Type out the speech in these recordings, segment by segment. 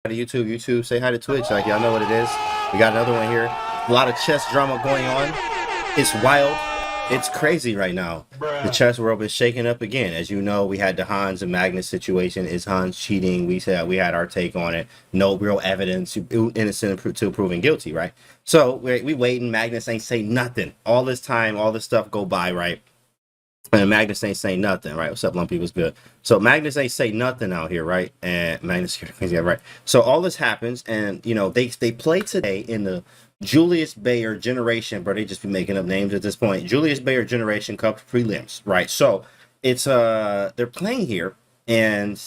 To YouTube, YouTube, say hi to Twitch. Like y'all know what it is. We got another one here. A lot of chess drama going on. It's wild. It's crazy right now. The chess world is shaking up again. As you know, we had the Hans and Magnus situation. Is Hans cheating? We said we had our take on it. No real evidence. Innocent to proven guilty, right? So we waiting. Magnus ain't say nothing. All this time, all this stuff go by, right? And Magnus ain't saying nothing, right? What's up, Lumpy? Was good. So Magnus ain't say nothing out here, right? And Magnus, yeah, right. So all this happens, and you know they play today in the Julius Baer Generation, but they just be making up names at this point. Julius Baer Generation Cup prelims, right? So it's they're playing here, and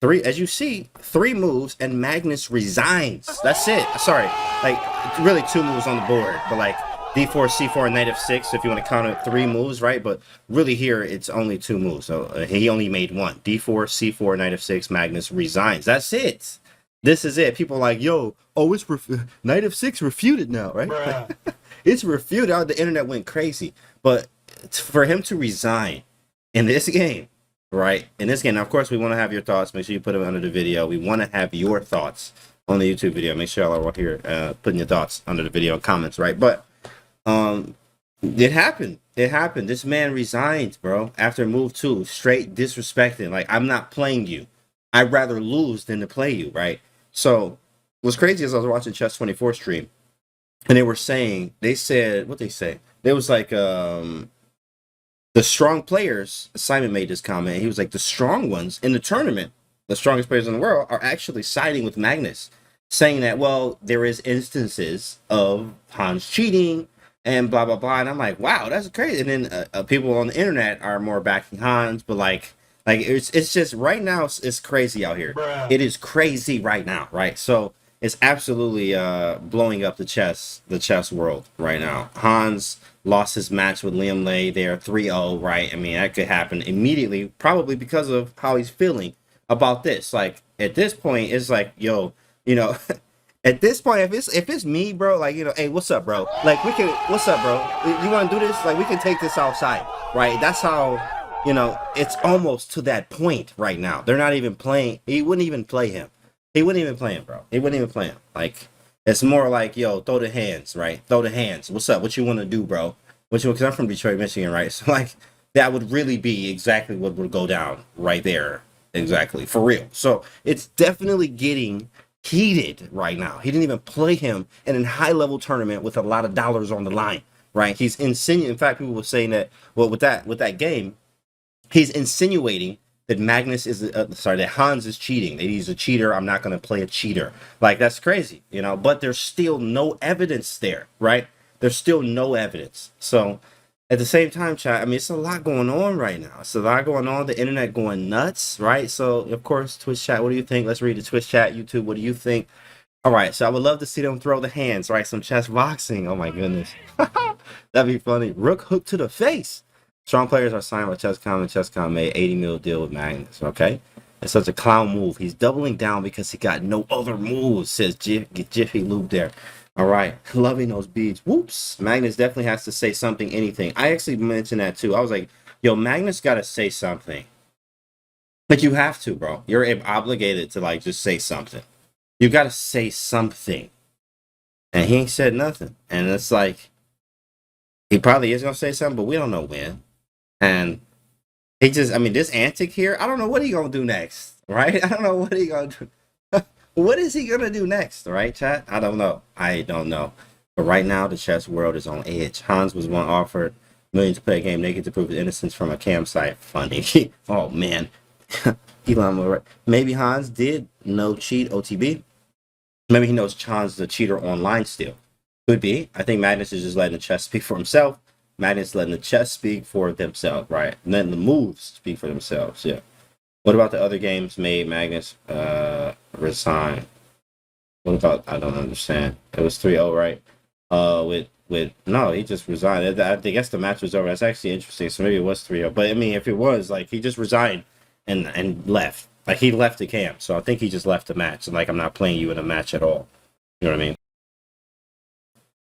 three, as you see, three moves, and Magnus resigns. That's it. Sorry, like really two moves on the board, but like d4, c4, knight f6, if you want to count it three moves, right? But really here, it's only two moves. So he only made one. d4, c4, knight f6, Magnus resigns. That's it. This is it. People are like, yo, oh, it's knight f6 refuted now, right? It's refuted. The internet went crazy. But for him to resign in this game, right? In this game, now, of course, we want to have your thoughts. Make sure you put them under the video. We want to have your thoughts on the YouTube video. Make sure y'all are here putting your thoughts under the video and comments, right? But it happened. It happened. This man resigned, bro, after move two, straight disrespecting. Like, I'm not playing you. I'd rather lose than to play you, right? So what's crazy is I was watching Chess 24 stream, and they were saying, they said, what they say? There was like the strong players, Simon made this comment. He was like, the strong ones in the tournament, the strongest players in the world, are actually siding with Magnus, saying that, well, there is instances of Hans cheating and blah blah blah. And I'm like, wow, that's crazy. And then people on the internet are more backing Hans, but like it's just right now it's crazy out here. It is crazy right now, right? So it's absolutely blowing up the chess world right now. Hans lost his match with Liam Lay. They are 3-0, right? I mean, that could happen immediately, probably because of how he's feeling about this. Like at this point, it's like, yo, you know, at this point, if it's me, bro, like, you know, hey, what's up, bro? Like, we can, what's up, bro? You want to do this? Like, we can take this outside, right? That's how, you know, it's almost to that point right now. They're not even playing. He wouldn't even play him. He wouldn't even play him, bro. He wouldn't even play him. Like, it's more like, yo, throw the hands, right? Throw the hands. What's up? What you want to do, bro? Because I'm from Detroit, Michigan, right? So, like, that would really be exactly what would go down right there. Exactly. For real. So, it's definitely getting heated right now. He didn't even play him in a high-level tournament with a lot of dollars on the line, right? He's insinuating. In fact, people were saying that, well, with that game, he's insinuating that Magnus is that Hans is cheating. That he's a cheater. I'm not going to play a cheater. Like, that's crazy, you know. But there's still no evidence there, right? There's still no evidence. So at the same time, chat, I mean, it's a lot going on right now. It's a lot going on. The internet going nuts, right? So of course, Twitch chat. What do you think? Let's read the Twitch chat. YouTube, what do you think? All right. So I would love to see them throw the hands, right? Some chess boxing. Oh my goodness, that'd be funny. Rook hook to the face. Strong players are signed by Chess.com, and Chess.com made 80 mil deal with Magnus. Okay, it's such a clown move. He's doubling down because he got no other moves. Says Jiffy Lube there. All right, loving those beads. Whoops, Magnus definitely has to say something, anything. I actually mentioned that too. I was like, yo, Magnus got to say something. Like, you have to, bro. You're obligated to like just say something. You got to say something, and he ain't said nothing. And it's like he probably is gonna say something, but we don't know when. And he just, I mean, this antic here, I don't know what he gonna do next, right? I don't know what he gonna do. What is he gonna do next, right, chat? I don't know. I don't know. But right now, the chess world is on edge. Hans was one offered millions to play a game naked to prove his innocence from a campsite. Funny. Oh man, Elon. Maybe Hans did know cheat OTB. Maybe he knows Chan's the cheater online still. Could be. I think Magnus is just letting the chess speak for himself. Magnus letting the chess speak for themselves, right? And letting the moves speak for themselves. Yeah. What about the other games made Magnus resign? What about, I don't understand. It was 3-0, right? With no, he just resigned. I guess the match was over. That's actually interesting. So maybe it was 3-0. But I mean, if it was, like, he just resigned and left. Like, he left the camp. So I think he just left the match. And like, I'm not playing you in a match at all. You know what I mean?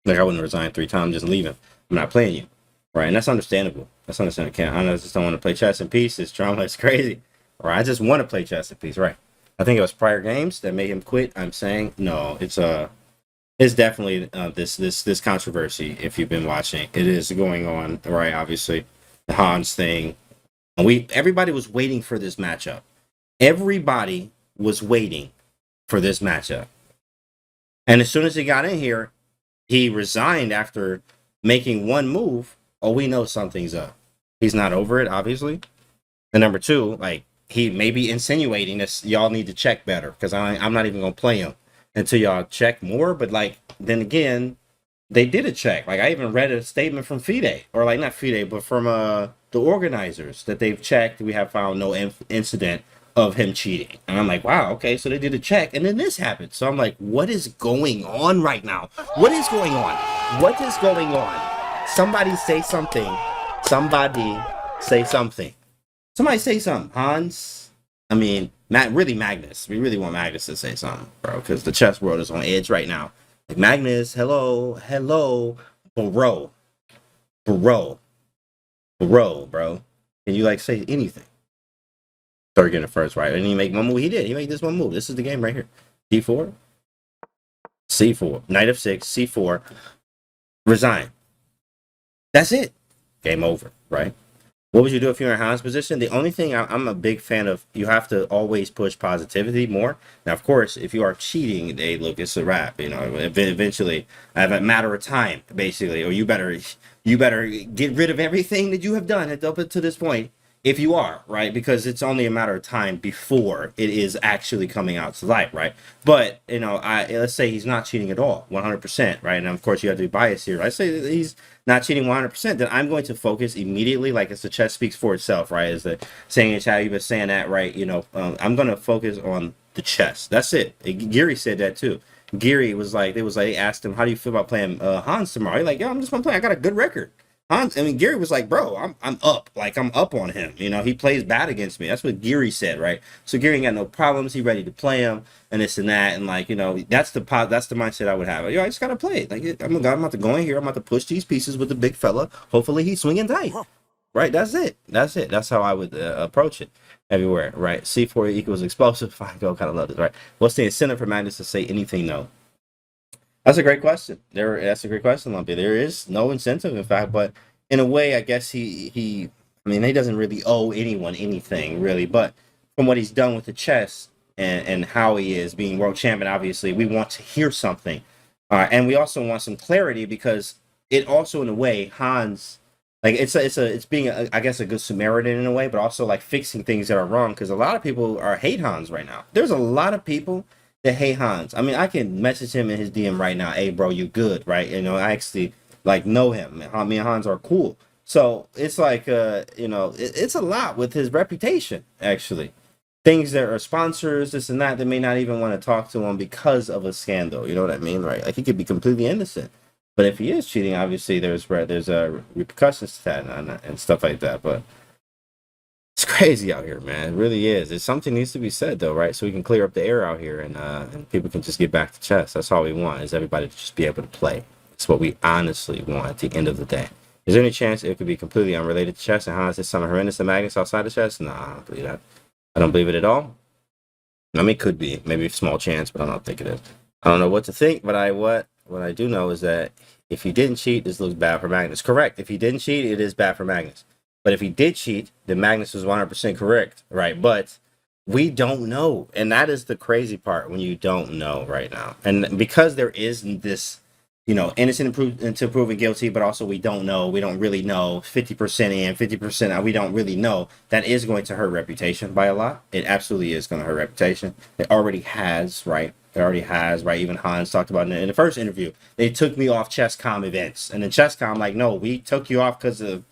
Like, I wouldn't resign 3 times just leaving. I'm not playing you. Right? And that's understandable. That's understandable. I just don't want to play chess in peace. It's drama. It's crazy. Right? I just want to play chess in peace. Right? I think it was prior games that made him quit. I'm saying no. It's definitely this controversy. If you've been watching, it is going on, right? Obviously, the Hans thing, and everybody was waiting for this matchup. Everybody was waiting for this matchup, and as soon as he got in here, he resigned after making one move. Oh, we know something's up. He's not over it, obviously. And number two, like he may be insinuating this. Y'all need to check better because I'm not even gonna play him until y'all check more. But like then again, they did a check. Like I even read a statement from FIDE, or like not FIDE, but from the organizers that they've checked. We have found no incident of him cheating, and I'm like, wow, okay, so they did a check, and then this happened. So I'm like, what is going on right now? What is going on? What is going on? Somebody say something. Somebody say something. Somebody say something. Hans. I mean, really Magnus. We really want Magnus to say something, bro, because the chess world is on edge right now. Like Magnus, hello, bro, bro. Can you like say anything? Start getting it first, right? And he make one move. He did. He made this one move. This is the game right here. D4, C4, Knight of 6, C4, resign. That's it. Game over, right? What would you do if you're in Hans' position? The only thing I'm a big fan of, you have to always push positivity more. Now, of course, if you are cheating, they look, it's a wrap. You know, eventually, I have a matter of time, basically, or you better get rid of everything that you have done up to this point. If you are, right, because it's only a matter of time before it is actually coming out to light, right? But you know, let's say he's not cheating at all, 100%, right? And of course, you have to be biased here. I say that he's not cheating 100%, then I'm going to focus immediately, like as the chess speaks for itself, right? As the saying in chat, you've been saying that, right? You know, I'm going to focus on the chess. That's it. Geary said that too. Geary was like, they asked him, how do you feel about playing Hans tomorrow? He's like, yo, I'm just going to play. I got a good record. Hans, I mean, Geary was like, bro, I'm up. Like, I'm up on him. You know, he plays bad against me. That's what Geary said, right? So Geary ain't got no problems. He ready to play him and this and that. And like, you know, that's the mindset I would have. Yo, I just got to play it. Like, I'm about to go in here. I'm about to push these pieces with the big fella. Hopefully he's swinging tight. Right? That's it. That's it. That's how I would approach it everywhere, right? C4 equals explosive. Fine, go. Kind of love it, right? What's the incentive for Magnus to say anything no? That's a great question. That's a great question, Lumpy. There is no incentive, in fact, but in a way, I guess I mean, he doesn't really owe anyone anything, really. But from what he's done with the chess and how he is being world champion, obviously, we want to hear something, and we also want some clarity because it also, in a way, Hans, like it's being I guess a good Samaritan in a way, but also like fixing things that are wrong because a lot of people hate Hans right now. There's a lot of people that hate Hans. I mean, I can message him in his DM right now. Hey, bro, you good, right? You know, I actually like know him. Me and Hans are cool. So it's like, you know, it's a lot with his reputation. Actually, things that are sponsors, this and that, they may not even want to talk to him because of a scandal. You know what I mean, right? Like he could be completely innocent, but if he is cheating, obviously there's repercussions to that and stuff like that. But it's crazy out here, man. It really is. It's something needs to be said though, right? So we can clear up the air out here and people can just get back to chess. That's all we want is everybody to just be able to play. It's what we honestly want at the end of the day. Is there any chance it could be completely unrelated to chess and Hans is something horrendous to Magnus outside of chess? Nah, I don't believe that. I don't believe it at all. I mean, it could be. Maybe a small chance, but I don't think it is. I don't know what to think, but what I do know is that if he didn't cheat, this looks bad for Magnus. Correct. If he didn't cheat, it is bad for Magnus. But if he did cheat, then Magnus was 100% correct, right? But we don't know. And that is the crazy part when you don't know right now. And because there is this, you know, innocent until proven guilty, but also we don't know. We don't really know. 50% in, 50% out. We don't really know. That is going to hurt reputation by a lot. It absolutely is going to hurt reputation. It already has, right? It already has, right? Even Hans talked about it in the first interview. They took me off ChessCom events. And then ChessCom, like, no, we took you off because of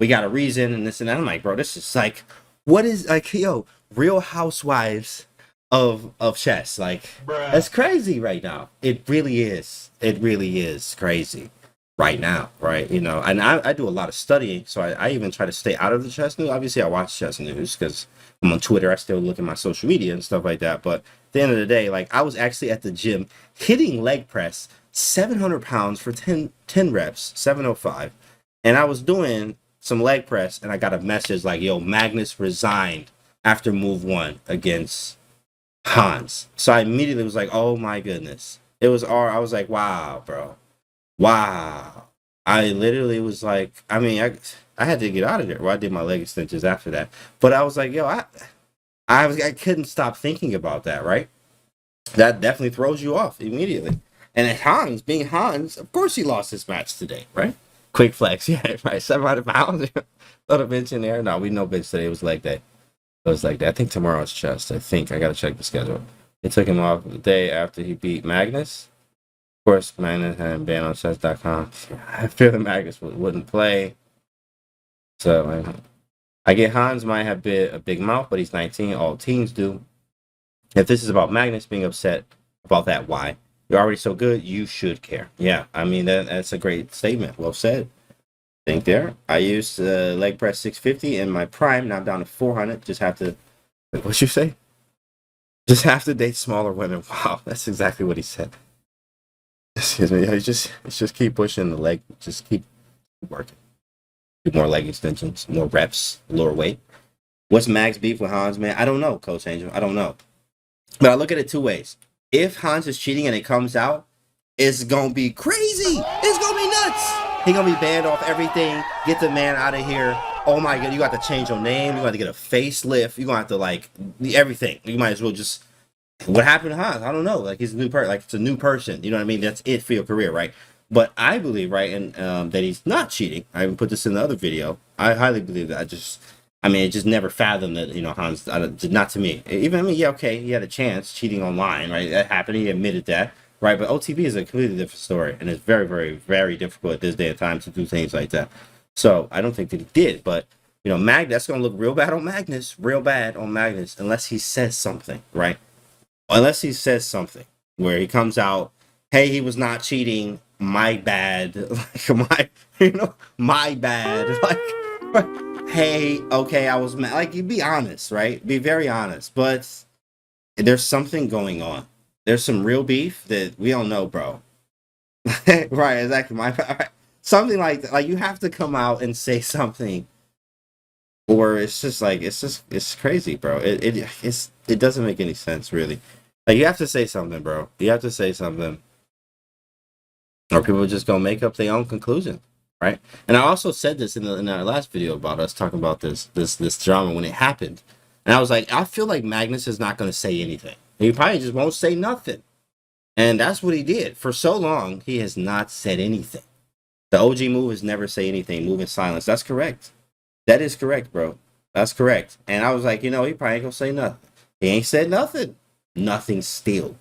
we got a reason and this and that. I'm like, bro, this is like, what is like, yo, Real Housewives of chess. Like, bruh, that's crazy right now. It really is. It really is crazy right now, right? You know, and I do a lot of studying, so I even try to stay out of the chess news. Obviously, I watch chess news because I'm on Twitter. I still look at my social media and stuff like that. But at the end of the day, like, I was actually at the gym hitting leg press 700 pounds for 10 reps, 705. And I was doing some leg press, and I got a message like, yo, Magnus resigned after move one against Hans. So I immediately was like, oh my goodness. It was all, I was like, wow, bro. Wow. I literally was like, I mean, I had to get out of there. Well, I did my leg extensions after that. But I was like, yo, I couldn't stop thinking about that, right? That definitely throws you off immediately. And then Hans, being Hans, of course he lost his match today, right? Quick flex, yeah, right. 700 pounds. Throw a bench in there. No, we know bench today. It was leg day. It was like that. I think tomorrow's chest. I think I gotta check the schedule. They took him off the day after he beat Magnus. Of course, Magnus had him banned on chess.com. I feel that Magnus wouldn't play. So I get Hans might have been a big mouth, but he's 19. All teams do. If this is about Magnus being upset about that, why? You're already so good, you should care. Yeah, I mean, that's a great statement. Well said. Think there. I used leg press 650 in my prime. Now I'm down to 400. Just have to. What'd you say? Just have to date smaller women. Wow, that's exactly what he said. Excuse me. Yeah, just keep pushing the leg. Just keep working. Do more leg extensions, more reps, lower weight. What's Mag's beef with Hans, man? I don't know, Coach Angel. I don't know. But I look at it two ways. If Hans is cheating and it comes out, it's gonna be crazy. It's gonna be nuts. He gonna be banned off everything. Get the man out of here. Oh my god, you got to change your name. You got to get a facelift. You gonna have to like everything. You might as well just. What happened to Hans? I don't know. Like he's a new person. Like it's a new person. You know what I mean? That's it for your career, right? But I believe, right, and that he's not cheating. I even put this in the other video. I highly believe that. I mean, it just never fathomed that, Hans, not to me. Even, I mean, yeah, okay, he had a chance cheating online, right? That happened. He admitted that, right? But OTB is a completely different story, and it's very, very, very difficult at this day and time to do things like that. So I don't think that he did, but, that's going to look real bad on Magnus, unless he says something, right? Unless he says something where he comes out, hey, he was not cheating, my bad, my bad, like, hey, okay, I was mad. Like, you be honest, right? Be very honest. But there's something going on. There's some real beef that we don't know, bro. Right, exactly. Something like that. Like, you have to come out and say something, or it's just like it's crazy, bro. It doesn't make any sense, really. Like, you have to say something, bro. You have to say something, or people just gonna make up their own conclusion. Right. And I also said this in our last video about us talking about this drama when it happened. And I was like, I feel like Magnus is not going to say anything. He probably just won't say nothing. And that's what he did. For so long, he has not said anything. The OG move is never say anything, move in silence. That's correct. That is correct, bro. That's correct. And I was like, he probably ain't going to say nothing. He ain't said nothing. Nothing still.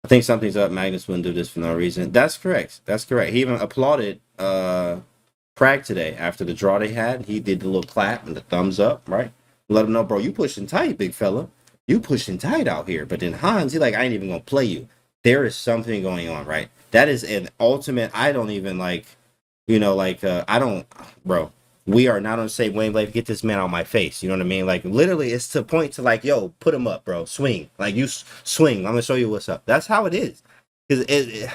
I think something's up. Magnus wouldn't do this for no reason. That's correct. That's correct. He even applauded Prag today after the draw they had. He did the little clap and the thumbs up, right? Let him know, bro, you pushing tight, big fella. You pushing tight out here. But then Hans, he like, I ain't even gonna play you. There is something going on, right? That is an ultimate. I don't even like, I don't, bro. We are not on the same wavelength. Get this man out my face. You know what I mean? Like, literally, it's to point to like, yo, put him up, bro. Swing. Like, you swing. I'm gonna show you what's up. That's how it is. Because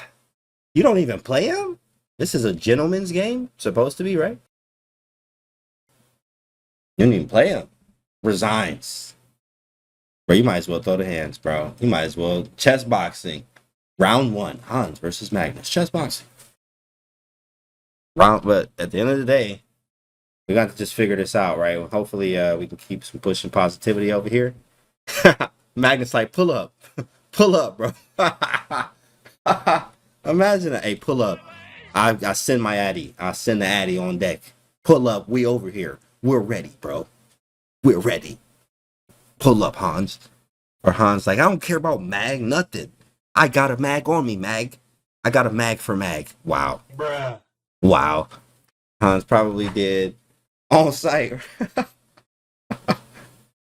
you don't even play him. This is a gentleman's game, supposed to be, right? You don't even play him. Resigns. Bro, you might as well throw the hands, bro. You might as well. Chess boxing. Round 1. Hans versus Magnus. Chess boxing. But at the end of the day, we got to just figure this out, right? Well, hopefully, we can keep some pushing positivity over here. Magnus like, pull up. Pull up, bro. Imagine that. Hey, pull up. I send my Addy. I send the Addy on deck. Pull up. We over here. We're ready, bro. We're ready. Pull up, Hans. Or Hans like, I don't care about Mag, nothing. I got a Mag on me, Mag. I got a Mag for Mag. Wow. Bruh. Wow. Hans probably did on site.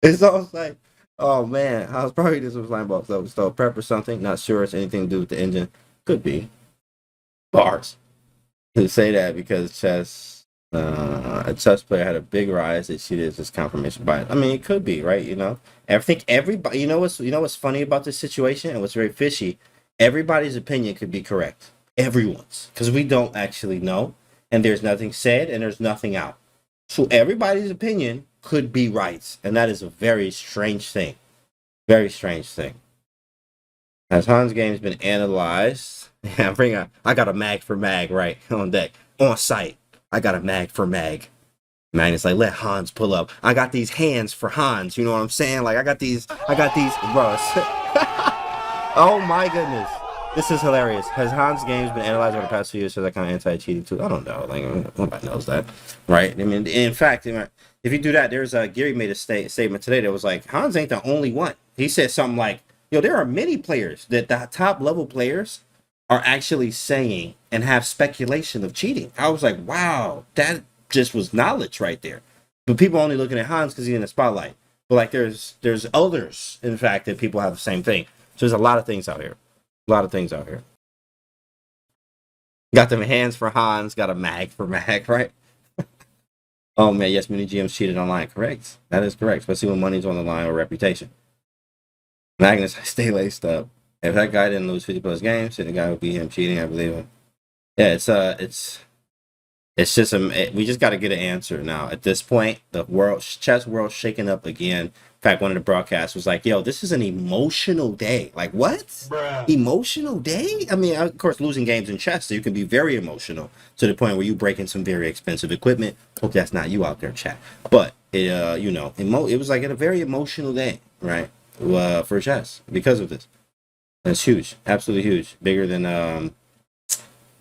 It's on site. Oh, man. Hans probably just was lying about stove prep or something. Not sure it's anything to do with the engine. Could be. Bars. To say that because a chess player had a big rise that she did just confirmation bias. I mean, it could be, right? I think everybody. What's funny about this situation and what's very fishy. Everybody's opinion could be correct. Everyone's, because we don't actually know, and there's nothing said, and there's nothing out. So everybody's opinion could be right, and that is a very strange thing. Very strange thing. Has Hans games been analyzed? Yeah, I got a mag for mag right on deck. On site. I got a mag for mag. Man, it's like let Hans pull up. I got these hands for Hans, you know what I'm saying? Like I got these bro. Oh my goodness. This is hilarious. Has Hans games been analyzed over the past few years? So that kind of anti-cheating too? I don't know. Like nobody knows that, right? I mean, in fact, if you do that, there's Gary made a statement today that was like Hans ain't the only one. He said something like, "Yo, there are many players that the top level players are actually saying and have speculation of cheating." I was like, wow, that just was knowledge right there. But people only looking at Hans because he's in the spotlight. But like, there's others, in fact, that people have the same thing. So there's a lot of things out here. A lot of things out here. Got them hands for Hans, got a mag for mag, right? Oh man, yes, many GMs cheated online. Correct. That is correct, especially when money's on the line or reputation. Magnus, stay laced up. If that guy didn't lose 50 plus games, then the guy would be him cheating. I believe him. Yeah, it's just we just got to get an answer now. At this point, the chess world shaking up again. In fact, one of the broadcasts was like, "Yo, this is an emotional day." Like, what? Bruh. Emotional day? I mean, of course, losing games in chess, so you can be very emotional to the point where you break in some very expensive equipment. Hope that's not you out there, chat. But it, it was like a very emotional day, right? For chess because of this. That's huge, absolutely huge, bigger than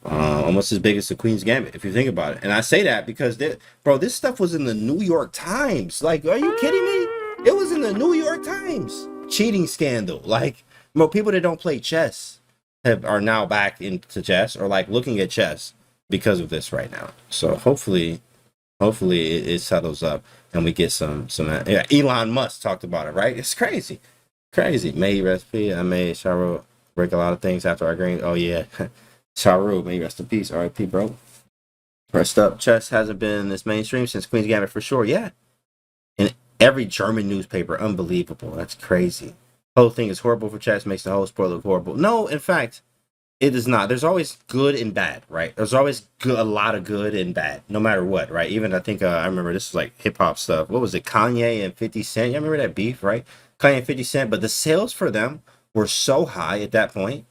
almost as big as the Queen's Gambit, if you think about it. And I say that because, bro, this stuff was in the New York Times. Like, are you kidding me? It was in the New York Times. Cheating scandal. Like, bro, people that don't play chess are now back into chess or like looking at chess because of this right now. So hopefully it settles up and we get some. Yeah, Elon Musk talked about it, right? It's crazy. Made recipe. I made Sharu break a lot of things after our green. Oh yeah. Sharu, may you rest in peace. R.I.P. bro. Rest up. Chess hasn't been this mainstream since Queen's Gambit for sure. Yeah. And every German newspaper, unbelievable. That's crazy. Whole thing is horrible for chess, makes the whole sport look horrible. No, in fact, it is not. There's always good and bad, right? There's always a lot of good and bad, no matter what, right? Even I think I remember this was like hip hop stuff. What was it? Kanye and 50 Cent. You remember that beef, right? Kanye and 50 Cent, but the sales for them were so high at that point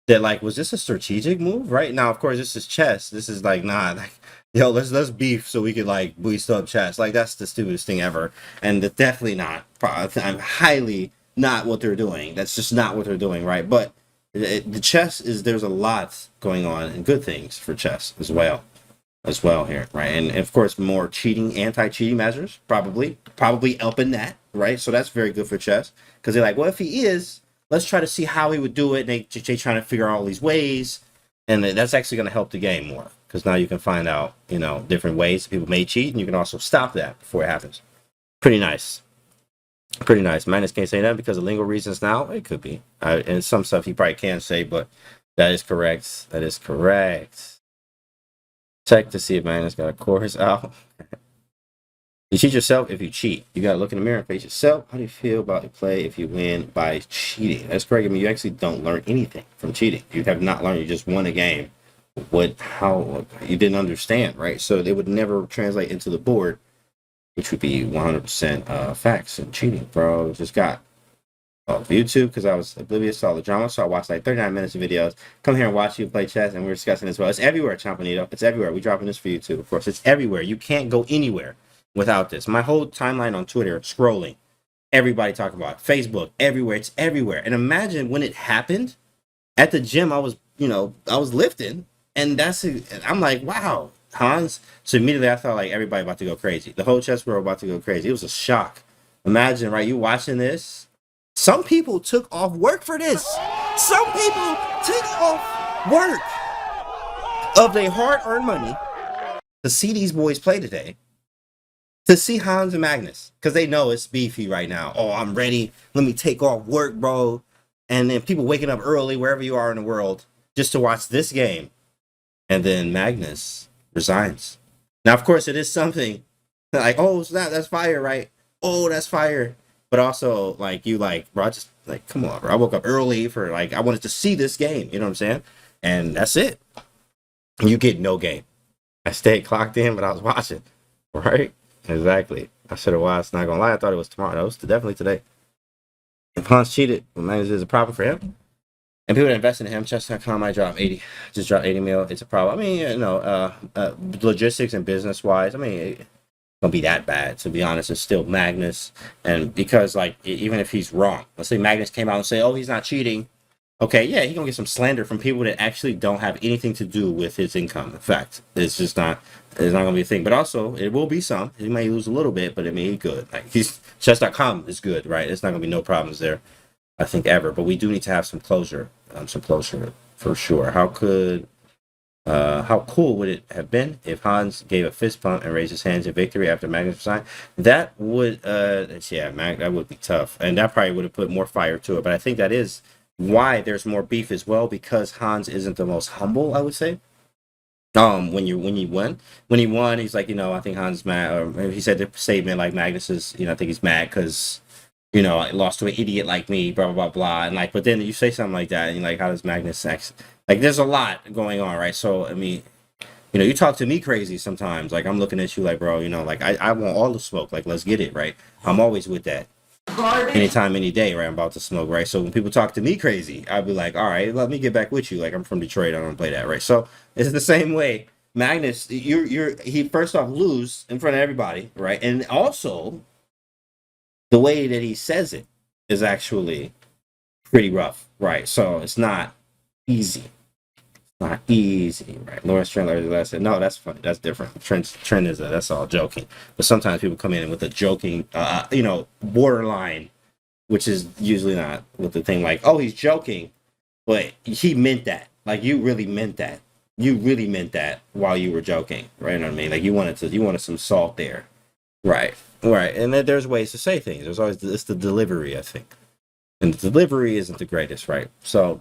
that like, was this a strategic move? Right now, of course, this is chess. This is like, nah, like, yo, let's beef so we could like boost up chess. Like that's the stupidest thing ever, and definitely not. I'm highly not what they're doing. That's just not what they're doing, right? But the chess is there's a lot going on and good things for chess as well here, right? And of course, more anti-cheating measures, probably helping that, right? So that's very good for chess because they're like, well, if he is, let's try to see how he would do it. And they trying to figure out all these ways, and that's actually going to help the game more because now you can find out, different ways people may cheat, and you can also stop that before it happens. Pretty nice. Magnus can't say that because of legal reasons now. It could be, and some stuff he probably can't say, but that is correct. Check to see if Magnus got a course out. You cheat yourself if you cheat. You gotta look in the mirror and face yourself. How do you feel about your play if you win by cheating? That's correct. I mean, you actually don't learn anything from cheating. You have not learned. You just won a game. How you didn't understand, right? So they would never translate into the board, which would be 100% facts and cheating, bro. Just got YouTube because I was oblivious to all the drama, so I watched like 39 minutes of videos. Come here and watch you play chess, and we're discussing as well. It's everywhere, Champanito. It's everywhere. We're dropping this for YouTube, of course. It's everywhere. You can't go anywhere without this. My whole timeline on Twitter, scrolling, everybody talking about it. Facebook, everywhere. It's everywhere. And imagine when it happened at the gym. I was lifting, and I'm like, wow, Hans. So immediately I thought like everybody about to go crazy. The whole chess world about to go crazy. It was a shock. Imagine, right? You watching this. Some people took off work for this. Some people took off work of their hard-earned money to see these boys play today. To see Hans and Magnus, because they know it's beefy right now. Oh, I'm ready. Let me take off work, bro. And then people waking up early, wherever you are in the world, just to watch this game. And then Magnus resigns. Now, of course, it is something like, oh, snap, that's fire, right? Oh, that's fire. But also, bro, I just, come on, bro. I woke up early I wanted to see this game. You know what I'm saying? And that's it. You get no game. I stayed clocked in, but I was watching, right? Exactly. I should have watched. Not gonna lie, I thought it was tomorrow. It was definitely today. If Hans cheated, well, Magnus is a problem for him. And people that invest in him, chess.com might drop 80, just drop 80 mil. It's a problem. I mean, logistics and business wise, I mean, it's gonna be that bad. To be honest, it's still Magnus. And because, like, even if he's wrong, let's say Magnus came out and say, oh, he's not cheating. Okay, yeah, he's gonna get some slander from people that actually don't have anything to do with his income. In fact, it's not gonna be a thing. But also, it will be some. He may lose a little bit, but I mean, he's good. Like, chess.com is good, right? It's not gonna be no problems there. I think ever, but we do need to have some closure for sure. How cool would it have been if Hans gave a fist pump and raised his hands in victory after Magnus resigned? That would, that would be tough, and that probably would have put more fire to it. But I think that is why there's more beef as well, because Hans isn't the most humble, I would say. When he won, he's like, I think Hans is mad, or he said the statement like Magnus is, I think he's mad because. I lost to an idiot like me, blah, blah, blah, blah. And like, but then you say something like that, and you're like, how does Magnus act? Like, there's a lot going on, right? So, I mean, you talk to me crazy sometimes. Like, I'm looking at you like, bro, like, I want all the smoke. Like, let's get it, right? I'm always with that. Anytime, any day, right? I'm about to smoke, right? So when people talk to me crazy, I'll be like, all right, let me get back with you. Like, I'm from Detroit. I don't play that, right? So it's the same way. Magnus, he first off lose in front of everybody, right? And also, the way that he says it is actually pretty rough, right? So it's not easy. It's not easy, right? Lawrence Trent said, no, that's funny. That's different. Trent is that's all joking. But sometimes people come in with a joking, borderline, which is usually not with the thing like, oh, he's joking, but he meant that. Like, you really meant that. You really meant that while you were joking, right? You know what I mean? Like, you wanted some salt there, right? Right, and then there's ways to say things. There's always it's the delivery, I think, and the delivery isn't the greatest, right? So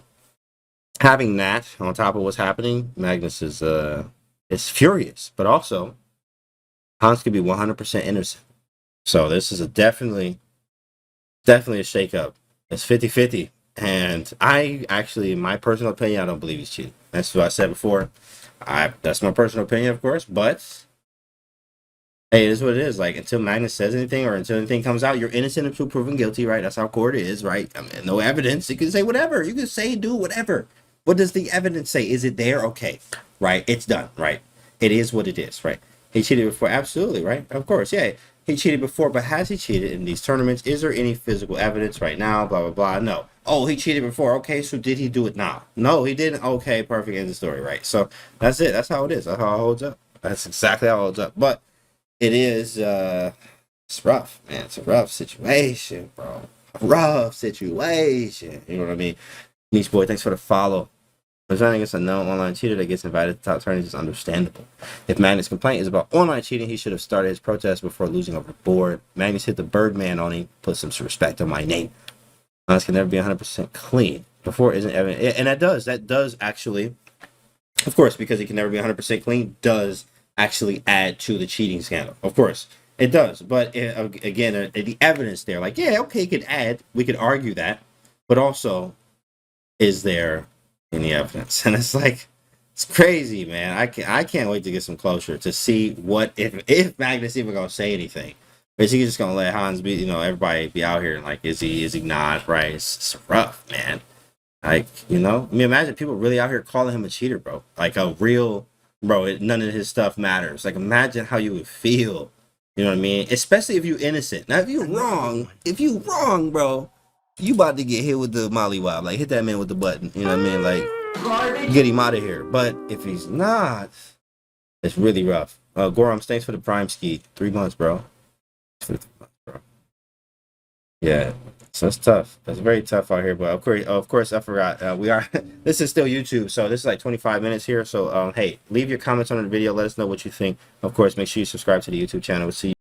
having that on top of what's happening, Magnus is furious, but also Hans could be 100% innocent. So this is definitely a shakeup. It's 50-50, and I actually, in my personal opinion, I don't believe he's cheating. That's what I said before. That's my personal opinion, of course, but. Hey, it is what it is. Like, until Magnus says anything or until anything comes out, you're innocent until proven guilty, right? That's how court is, right? I mean, no evidence. You can say whatever. You can say, do whatever. What does the evidence say? Is it there? Okay, right? It's done, right? It is what it is, right? He cheated before. Absolutely, right? Of course, yeah. He cheated before, but has he cheated in these tournaments? Is there any physical evidence right now? Blah, blah, blah. No. Oh, he cheated before. Okay, so did he do it now? No, he didn't. Okay, perfect. End of story, right? So that's it. That's how it is. That's how it holds up. That's exactly how it holds up. But it is, it's rough, man. It's a rough situation, bro. A rough situation. You know what I mean? Niche Boy, thanks for the follow. Resigning against a known online cheater that gets invited to top tournaments is understandable. If Magnus' complaint is about online cheating, he should have started his protest before losing over the board. Magnus hit the Birdman on him, put some respect on my name. Magnus can never be 100% clean. Before isn't evident. And that does actually, of course, because he can never be 100% clean, does actually add to the cheating scandal. Of course, it does. But again, the evidence there, like, yeah, okay, it could add. We could argue that. But also, is there any evidence? And it's like, it's crazy, man. I can't wait to get some closure to see what if Magnus even gonna say anything. Or is he just gonna let Hans be, everybody be out here and like, is he not, right? It's rough, man. Like, I mean, imagine people really out here calling him a cheater, bro. Like a real. Bro, none of his stuff matters. Like, imagine how you would feel. You know what I mean? Especially if you're innocent. Now, if you're wrong, bro, you about to get hit with the mollywob. Like, hit that man with the button. You know what I mean? Like, get him out of here. But if he's not, it's really rough. Gorum, thanks for the prime ski. 3 months, bro. Yeah. So it's tough. It's very tough out here, but of course, I forgot. This is still YouTube, so this is like 25 minutes here. So, hey, leave your comments on the video. Let us know what you think. Of course, make sure you subscribe to the YouTube channel. We'll see you.